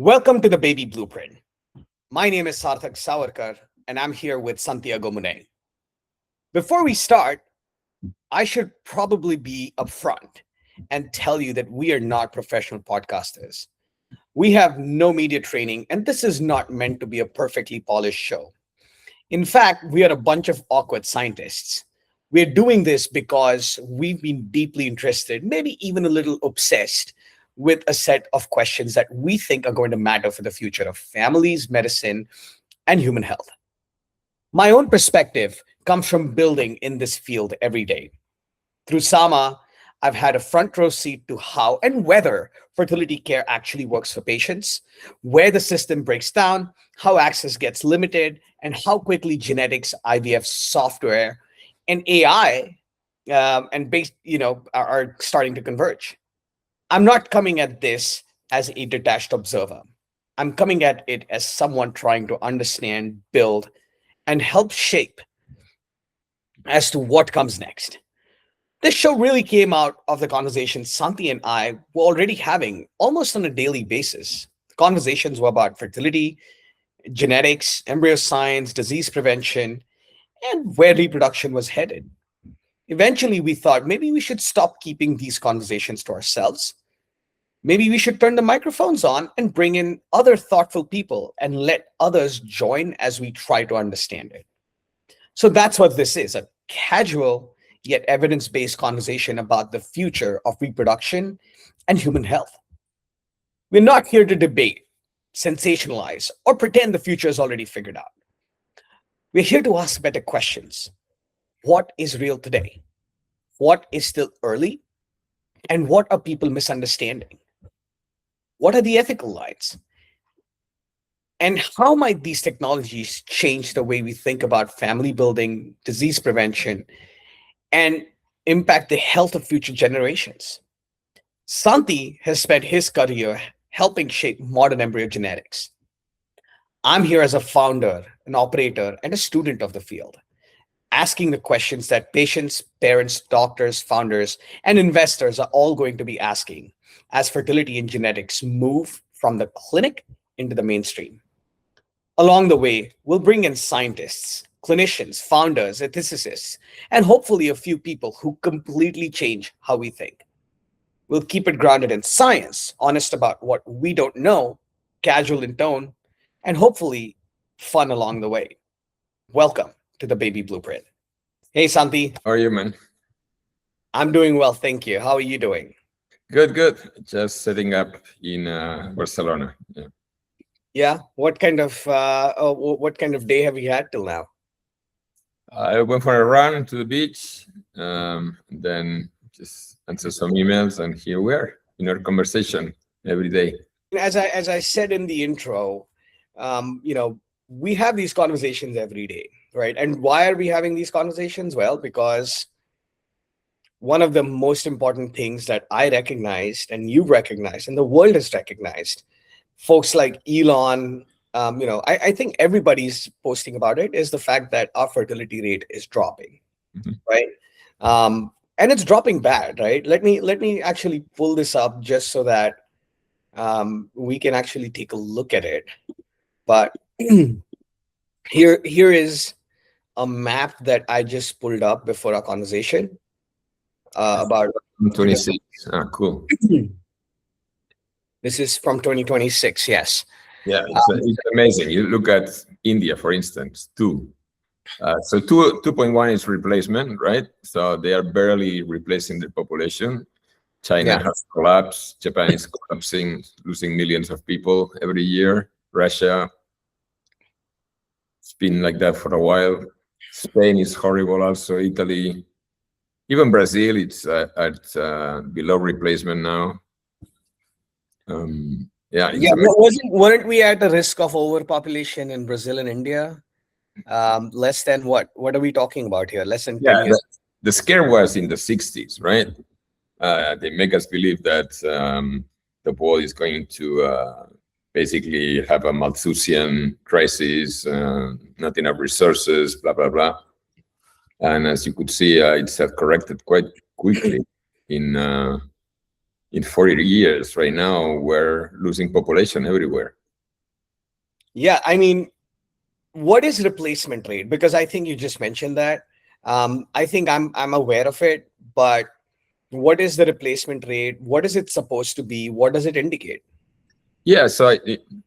Welcome to the Baby Blueprint. My name is Sarthak Sawarkar, and I'm here with Santiago Munné. Before we start, I should probably be upfront and tell you that we are not professional podcasters. We have no media training, and this is not meant to be a perfectly polished show. In fact, we are a bunch of awkward scientists. We're doing this because we've been deeply interested, maybe even a little obsessed, with a set of questions that we think are going to matter for the future of families, medicine, and human health. My own perspective comes from building in this field every day. Through SAMA, I've had a front row seat to how and whether fertility care actually works for patients, where the system breaks down, how access gets limited, and how quickly genetics, IVF software, and AI are starting to converge. I'm not coming at this as a detached observer. I'm coming at it as someone trying to understand, build, and help shape as to what comes next. This show really came out of the conversations Santi and I were already having almost on a daily basis. The conversations were about fertility, genetics, embryo science, disease prevention, and where reproduction was headed. Eventually, we thought maybe we should stop keeping these conversations to ourselves. Maybe we should turn the microphones on and bring in other thoughtful people and let others join as we try to understand it. So that's what this is, a casual yet evidence-based conversation about the future of reproduction and human health. We're not here to debate, sensationalize, or pretend the future is already figured out. We're here to ask better questions. What is real today? What is still early? And what are people misunderstanding? What are the ethical lines? And how might these technologies change the way we think about family building, disease prevention, and impact the health of future generations? Santi has spent his career helping shape modern embryo genetics. I'm here as a founder, an operator, and a student of the field, asking the questions that patients, parents, doctors, founders, and investors are all going to be asking as fertility and genetics move from the clinic into the mainstream. Along the way, we'll bring in scientists, clinicians, founders, ethicists, and hopefully a few people who completely change how we think. We'll keep it grounded in science, honest about what we don't know, casual in tone, and hopefully fun along the way. Welcome to the Baby Blueprint. Hey, Santi. How are you, man? I'm doing well, thank you. How are you doing? Good. Just setting up in Barcelona. Yeah. Yeah. What kind of day have you had till now? I went for a run to the beach, then just answered some emails, and here we are in our conversation every day. As I said in the intro, we have these conversations every day, right? And why are we having these conversations? Well, because one of the most important things that I recognized and you recognized and the world has recognized, folks like Elon, I think everybody's posting about it, is the fact that our fertility rate is dropping, right? And it's dropping bad, right? Let me actually pull this up just so that we can actually take a look at it. But here is a map that I just pulled up before our conversation about 26. Cool. This is from 2026. Yes. Yeah, it's amazing. You look at India, for instance, 2. So 2.1 is replacement, right? So they are barely replacing the population. China has collapsed. Japan is collapsing, losing millions of people every year. Russia, it's been like that for a while. Spain is horrible also. Italy, even Brazil, it's at below replacement now. Weren't we at the risk of overpopulation in Brazil and India? Less than what? What are we talking about here? Less than 10 years. The scare was in the 60s, right? They make us believe that the world is going to basically have a Malthusian crisis, not enough resources, blah, blah, blah. And as you could see, it's corrected quite quickly in in 40 years right now, we're losing population everywhere. Yeah, I mean, what is replacement rate? Because I think you just mentioned that. I think I'm aware of it, but what is the replacement rate? What is it supposed to be? What does it indicate? Yeah, so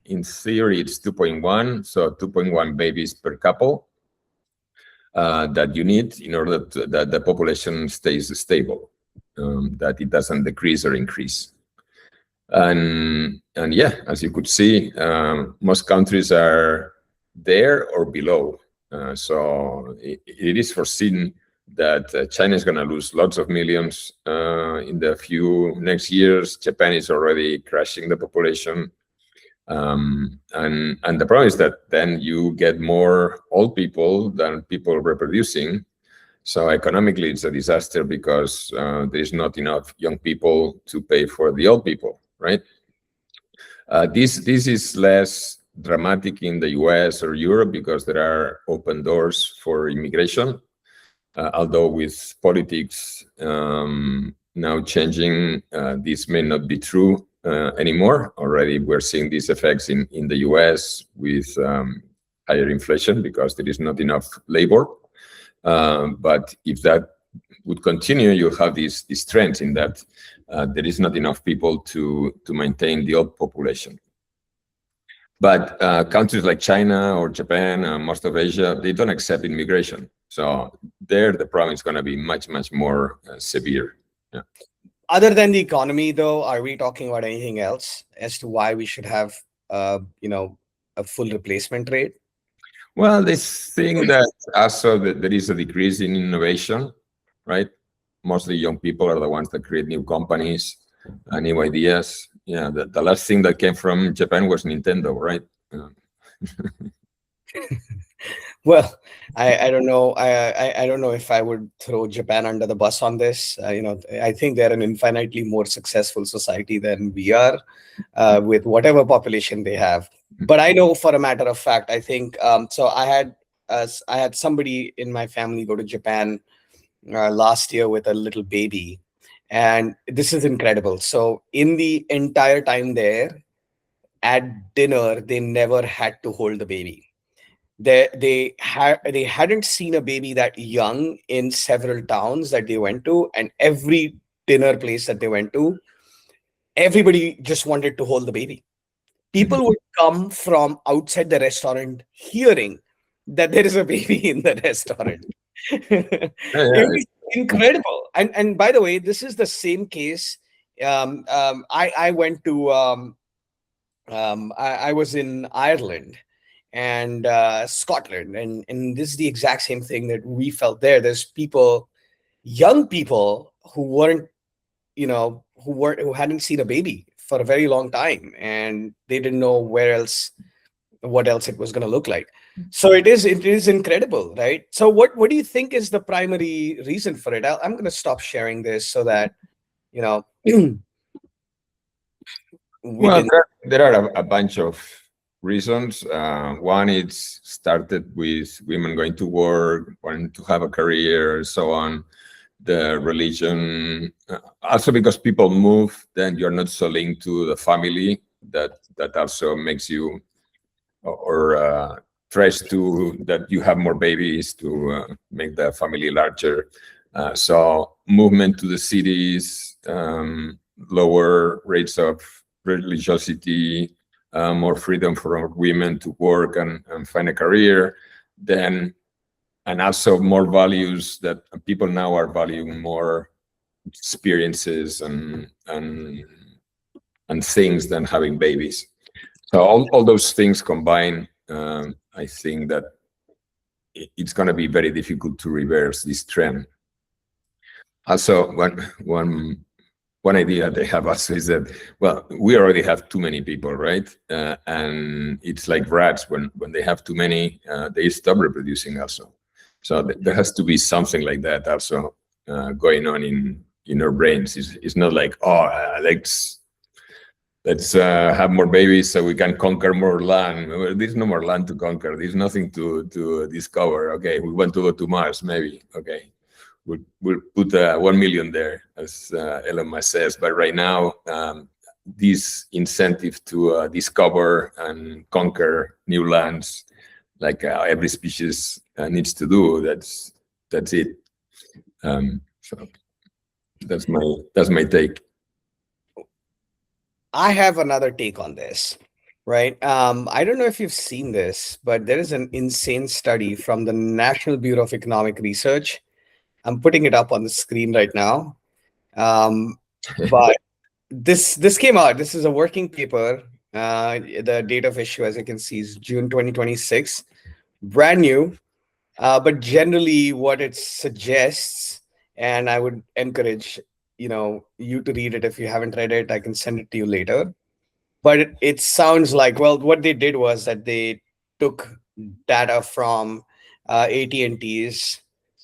in theory, it's 2.1, so 2.1 babies per couple that you need in order that the population stays stable, that it doesn't decrease or increase. And yeah, as you could see, most countries are there or below. So it is foreseen that China is going to lose lots of millions in the few next years. Japan is already crashing the population. And the problem is that then you get more old people than people reproducing. So economically, it's a disaster because there is not enough young people to pay for the old people, right? This is less dramatic in the US or Europe because there are open doors for immigration. Although with politics now changing, this may not be true anymore. Already we're seeing these effects in the US with higher inflation because there is not enough labor. But if that would continue, you'll have these trends in that there is not enough people to maintain the old population. But countries like China or Japan, most of Asia, they don't accept immigration. So there, the problem is going to be much, much more severe. Yeah. Other than the economy, though, are we talking about anything else as to why we should have, a full replacement rate? Well, they think that also that there is a decrease in innovation, right? Mostly young people are the ones that create new companies, new ideas. Yeah, the last thing that came from Japan was Nintendo, right? Well, I don't know. I don't know if I would throw Japan under the bus on this. I think they're an infinitely more successful society than we are, with whatever population they have. But I know for a matter of fact, I think so. I had somebody in my family go to Japan last year with a little baby, and this is incredible. So in the entire time there, at dinner, they never had to hold the baby. They hadn't seen a baby that young in several towns that they went to, and every dinner place that they went to, everybody just wanted to hold the baby. People would come from outside the restaurant hearing that there is a baby in the restaurant. It Yeah, was incredible. And by the way, this is the same case. I went to I was in Ireland and Scotland, and this is the exact same thing that we felt there. There's people, young people who weren't, who hadn't seen a baby for a very long time, and they didn't know what else it was going to look like. So it is incredible, right? So what do you think is the primary reason for it? I'm going to stop sharing this so that we well, can. there are a bunch of reasons. One, it's started with women going to work, wanting to have a career, so on. The religion, also because people move, then you're not so linked to the family. That also makes you or tries to that you have more babies to make the family larger. So movement to the cities, lower rates of religiosity, more freedom for women to work and find a career, then, and also more values that people now are valuing more experiences and things than having babies. So all those things combined, I think that it's going to be very difficult to reverse this trend. Also, one idea they have also is that, well, we already have too many people, right? And it's like rats, when they have too many, they stop reproducing also. So there has to be something like that also going on in our brains. It's not like, let's have more babies so we can conquer more land. There's no more land to conquer. There's nothing to discover. Okay, we want to go to Mars, maybe. Okay, we'll put 1 million there, as Elon Musk says. But right now, this incentive to discover and conquer new lands, like every species needs to do, that's it. So that's my take. I have another take on this, right? I don't know if you've seen this, but there is an insane study from the National Bureau of Economic Research. I'm putting it up on the screen right now. But this came out. This is a working paper. The date of issue, as you can see, is June 2026. Brand new. But generally, what it suggests, and I would encourage you to read it. If you haven't read it, I can send it to you later. But it sounds like, well, what they did was that they took data from AT&T's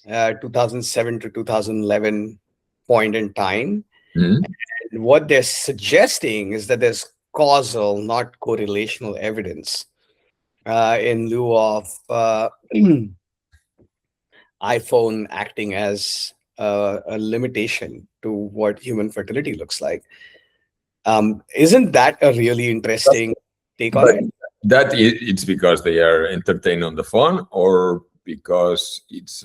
2007 to 2011 point in time. Mhm. And what they're suggesting is that there's causal, not correlational evidence in lieu of iPhone acting as a limitation to what human fertility looks like. Isn't that a really interesting take on But it? it's because they are entertained on the phone, or because it's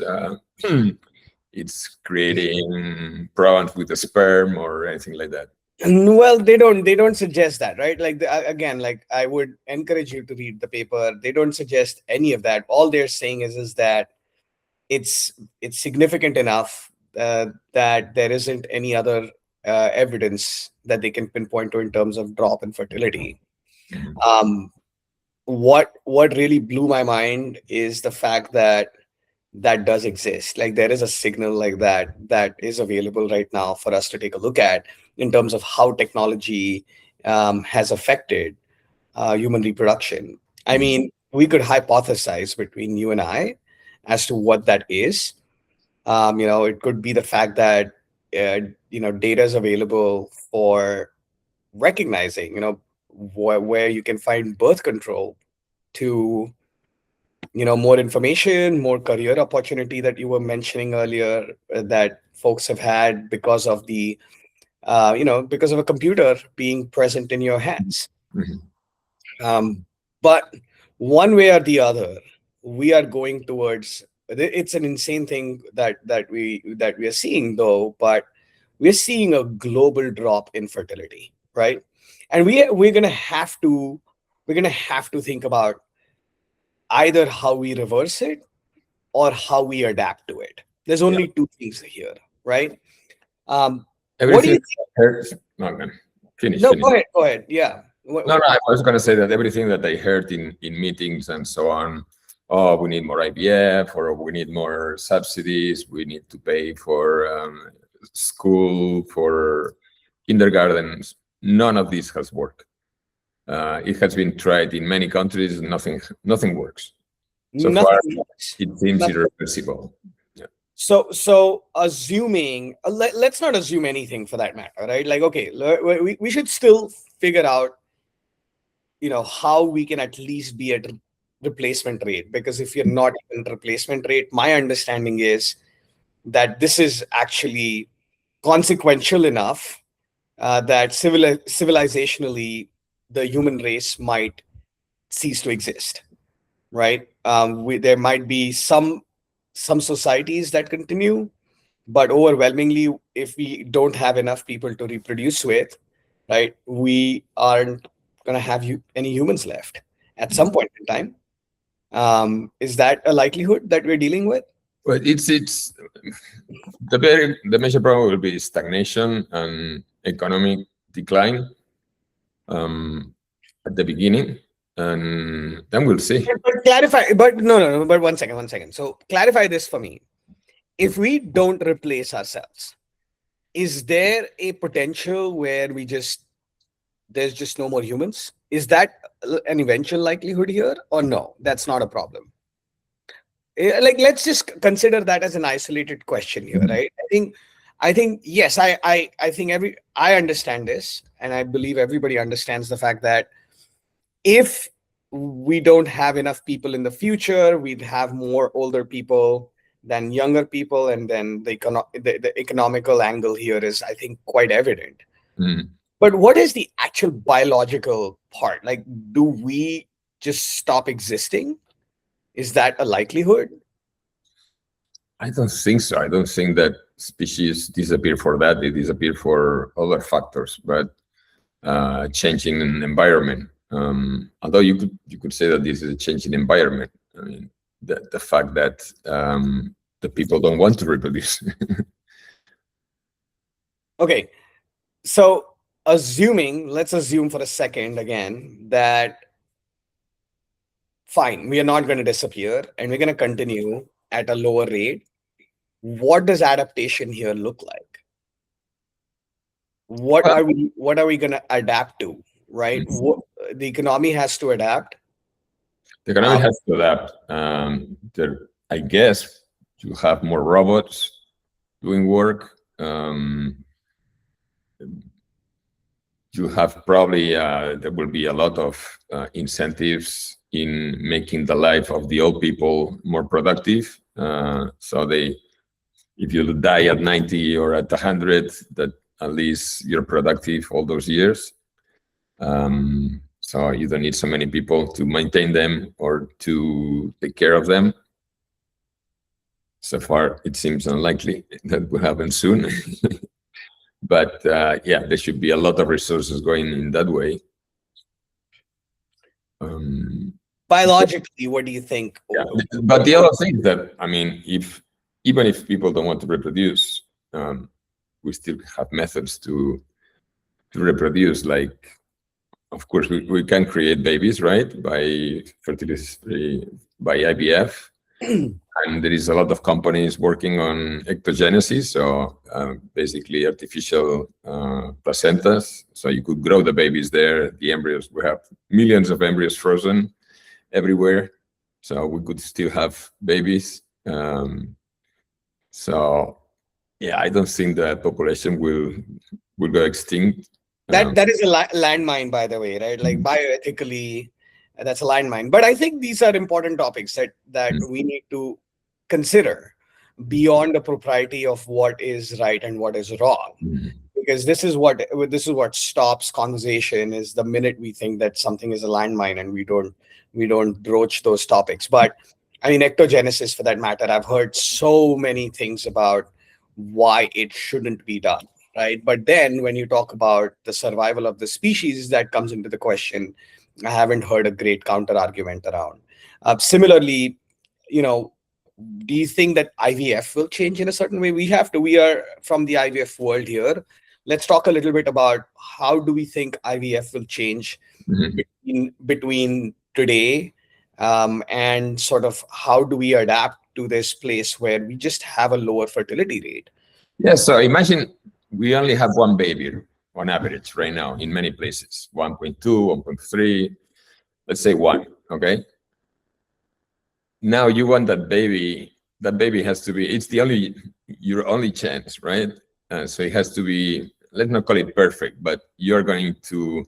creating problems with the sperm or anything like that. Well, they don't suggest that, right? Like again, like I would encourage you to read the paper. They don't suggest any of that. All they're saying is that it's significant enough that there isn't any other evidence that they can pinpoint to in terms of drop in fertility. Mhm. What really blew my mind is the fact that that does exist. Like there is a signal like that is available right now for us to take a look at in terms of how technology has affected human reproduction. I mean, we could hypothesize between you and I as to what that is. It could be the fact that data is available for recognizing, where you can find birth control to, more information, more career opportunity that you were mentioning earlier, that folks have had because of because of a computer being present in your hands. Mhm. But one way or the other, we are going towards. It's an insane thing that we are seeing, though. But we're seeing a global drop in fertility, right? And we're gonna have to think about either how we reverse it or how we adapt to it. There's Yeah. only two things here, right? What do Everything you I heard. No, man. Finish. No, go ahead. Yeah. No, I was going to say that everything that I heard in meetings and so on, oh, we need more IVF, or we need more subsidies, we need to pay for school, for kindergartens. None of this has worked. It has been tried in many countries, nothing works. So far, Nothing works. it seems Nothing. irreversible. Yeah. So assuming, let's not assume anything for that matter, right? Like, okay, we should still figure out, how we can at least be at replacement rate. Because if you're not in replacement rate, my understanding is that this is actually consequential enough that civilizationally the human race might cease to exist, right? There might be some societies that continue, but overwhelmingly, if we don't have enough people to reproduce with, right, we aren't going to have any humans left at some point in time. Is that a likelihood that we're dealing with? But it's the major problem will be stagnation and economic decline at the beginning, and then we'll see. But clarify, but no, but one second. So clarify this for me. If we don't replace ourselves, is there a potential where there's just no more humans? Is that an eventual likelihood here, or no? That's not a problem. Like, let's just consider that as an isolated question here, right? I think yes, I think I understand this, and I believe everybody understands the fact that if we don't have enough people in the future, we'd have more older people than younger people, and then the economical angle here is, I think, quite evident. Mm. But what is the actual biological part? Like, do we just stop existing? Is that a likelihood? I don't think so. I don't think that species disappear for that. They disappear for other factors, but changing an environment. Although you could say that this is a changing environment. I mean, the fact that the people don't want to reproduce. Okay, so let's assume for a second again that fine, we are not going to disappear and we're going to continue at a lower rate. What does adaptation here look like? What are we going to adapt to, right? What, the economy has to adapt. The economy has to adapt. I guess you have more robots doing work. You have probably there will be a lot of incentives in making the life of the old people more productive. So if you die at 90 or at 100, that at least you're productive all those years. So you don't need so many people to maintain them or to take care of them. So far, it seems unlikely that will happen soon. But yeah, there should be a lot of resources going in that way. Biologically, what do you think? Yeah. But the other thing that, I mean, even if people don't want to reproduce, we still have methods to reproduce. Like, of course, we can create babies, right, by fertility, by IVF. And there is a lot of companies working on ectogenesis, so basically artificial placentas. So you could grow the babies there. The embryos, we have millions of embryos frozen everywhere, so we could still have babies. So yeah, I don't think the population will go extinct. That is a landmine, by the way, right? Like bioethically, that's a landmine. But I think these are important topics that we need to consider beyond the propriety of what is right and what is wrong, because this is what stops conversation, is the minute we think that something is a landmine and we don't broach those topics. But I mean, ectogenesis, for that matter, I've heard so many things about why it shouldn't be done, right? But then when you talk about the survival of the species, that comes into the question. I haven't heard a great counter argument around. Similarly, do you think that IVF will change in a certain way? We are from the IVF world here. Let's talk a little bit about how do we think IVF will change between today, and sort of how do we adapt to this place where we just have a lower fertility rate? Yeah, so imagine we only have one baby on average right now in many places, 1.2, 1.3, let's say 1, okay? Now you want that baby has to be, it's your only chance, right? So it has to be, let's not call it perfect, but you're going to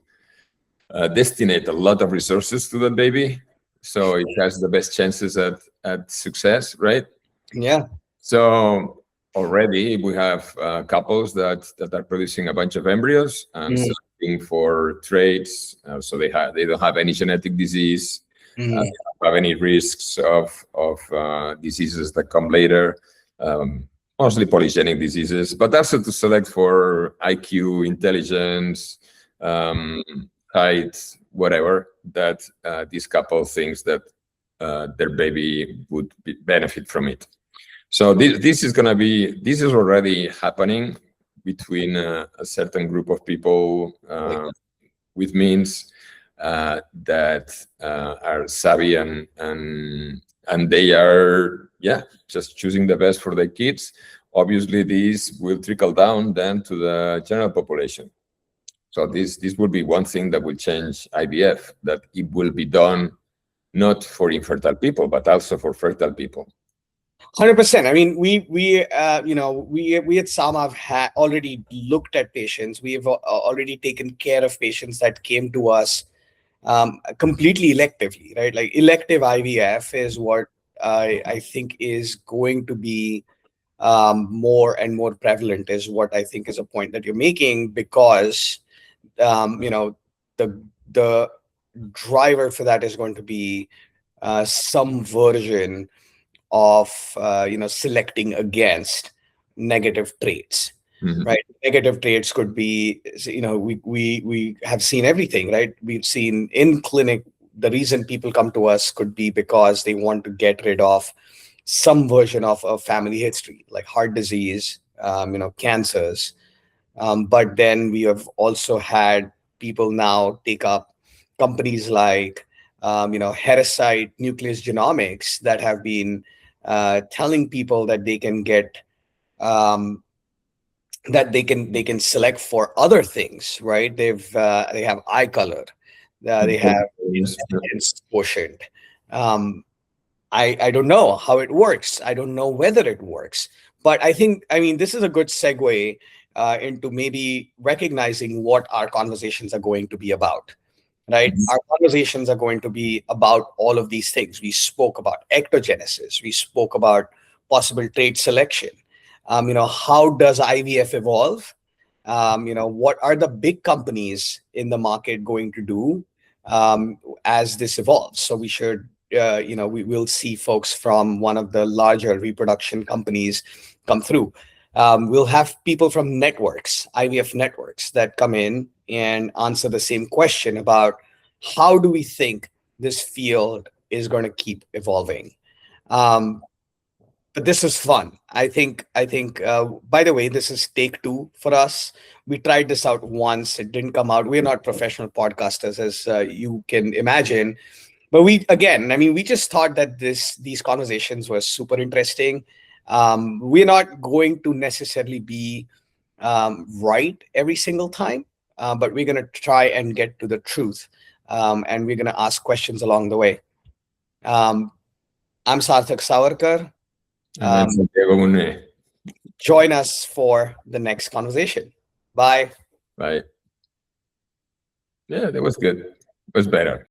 destinate a lot of resources to that baby, so it has the best chances at success, right? Yeah. So already we have couples that are producing a bunch of embryos and selecting for traits, so they don't have any genetic disease, they don't have any risks of diseases that come later, mostly polygenic diseases, but also to select for IQ, intelligence, height, whatever, that this couple thinks that their baby would benefit from it. So this is already happening between a certain group of people with means that are savvy and they are just choosing the best for their kids. Obviously, this will trickle down then to the general population. So this will be one thing that will change IVF, that it will be done not for infertile people, but also for fertile people. 100%. I mean, we at SAMA have already looked at patients. We have already taken care of patients that came to us completely electively, right? Like elective IVF is what I think is going to be more and more prevalent is what I think is a point that you're making, because the driver for that is going to be some version of selecting against negative traits. Mhm. Right, negative traits could be, we have seen everything, right? We've seen in clinic, the reason people come to us could be because they want to get rid of some version of a family history, like heart disease, cancers. But then we have also had people now take up companies like, Heresite Nucleus Genomics, that have been telling people that they can get, that they can select for other things, right? They have eye color, they have Yes. intelligence quotient. Um, I don't know how it works. I don't know whether it works. But I mean, this is a good segue into maybe recognizing what our conversations are going to be about, right? Mhm. Our conversations are going to be about all of these things. We spoke about ectogenesis. We spoke about possible trait selection. How does IVF evolve? What are the big companies in the market going to do as this evolves? So we should, we will see folks from one of the larger reproduction companies come through. We'll have people from networks, IVF networks, that come in and answer the same question about how do we think this field is going to keep evolving. Um, but this is fun. I think by the way, this is take two for us. We tried this out once, it didn't come out. We're not professional podcasters, as you can imagine, but we just thought that these conversations were super interesting. We're not going to necessarily be right every single time, but we're going to try and get to the truth, and we're going to ask questions along the way. um, I'm Sarthak Sawarkar. And then um, Santiago Munné. Join us for the next conversation. Bye. Right. Yeah, that was good. It was better.